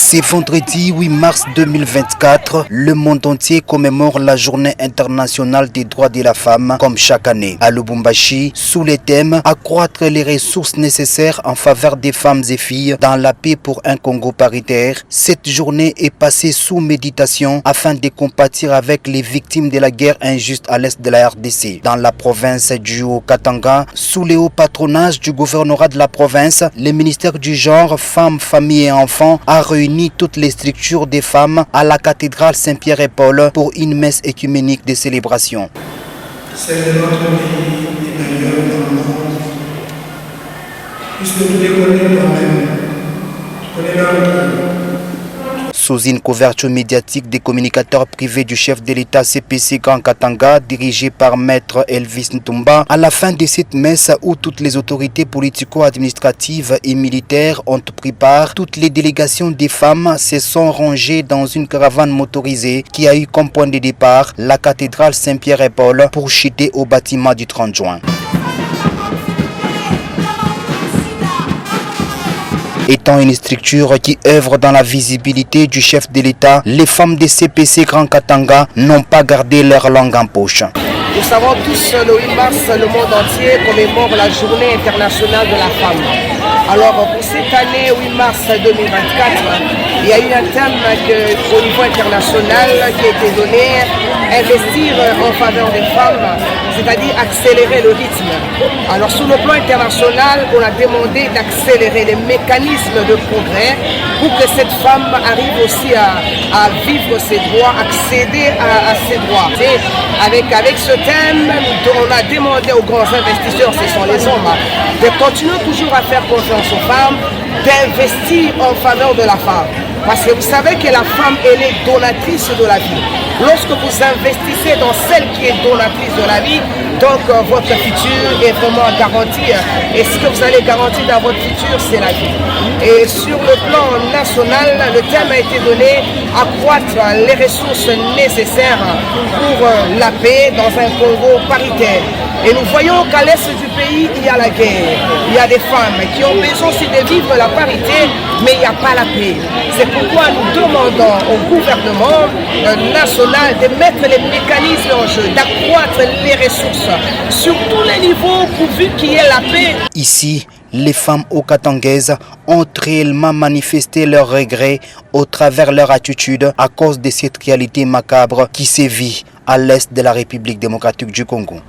C'est vendredi 8 mars 2024, le monde entier commémore la journée internationale des droits de la femme comme chaque année. À Lubumbashi, sous les thèmes « Accroître les ressources nécessaires en faveur des femmes et filles dans la paix pour un Congo paritaire », cette journée est passée sous méditation afin de compatir avec les victimes de la guerre injuste à l'est de la RDC. Dans la province du Haut-Katanga, sous le haut patronage du gouvernorat de la province, le ministère du genre, femmes, familles et enfants a réuni toutes les structures des femmes à la cathédrale Saint-Pierre et Paul pour une messe écuménique de célébration. C'est notre pays Emmanuel dans le monde. Puisque nous les connaissons nous-mêmes, tu connais notre. Sous une couverture médiatique des communicateurs privés du chef de l'État CPC Grand Katanga, dirigé par Maître Elvis Ntumba, à la fin de cette messe où toutes les autorités politico-administratives et militaires ont pris part, toutes les délégations des femmes se sont rangées dans une caravane motorisée qui a eu comme point de départ la cathédrale Saint-Pierre et Paul pour chuter au bâtiment du 30 juin. Étant une structure qui œuvre dans la visibilité du chef de l'État, les femmes des CPC Grand Katanga n'ont pas gardé leur langue en poche. Nous savons tous, le 8 mars, le monde entier commémore la journée internationale de la femme. Alors pour cette année, 8 mars 2024, il y a eu un thème au niveau international qui a été donné, investir en faveur des femmes, c'est-à-dire accélérer le rythme. Alors sur le plan international, on a demandé d'accélérer les mécanismes de progrès pour que cette femme arrive aussi à vivre ses droits, accéder à ses droits. Et avec ce thème, on a demandé aux grands investisseurs, ce sont les hommes, de continuer toujours à faire confiance aux femmes, d'investir en faveur de la femme. Parce que vous savez que la femme, elle est donatrice de la vie. Lorsque vous investissez dans celle qui est donatrice de la vie, donc votre futur est vraiment garanti. Et ce que vous allez garantir dans votre futur, c'est la vie. Et sur le plan national, le thème a été donné, accroître les ressources nécessaires pour la paix dans un Congo paritaire. Et nous voyons qu'à l'est du pays, il y a la guerre. Il y a des femmes qui ont besoin aussi de vivre la parité, mais il n'y a pas la paix. C'est pourquoi nous demandons au gouvernement national de mettre les mécanismes en jeu, d'accroître les ressources sur tous les niveaux pourvu qu'il y ait la paix. Ici, les femmes haut-katangaises ont réellement manifesté leurs regrets au travers leur attitude à cause de cette réalité macabre qui sévit à l'est de la République démocratique du Congo.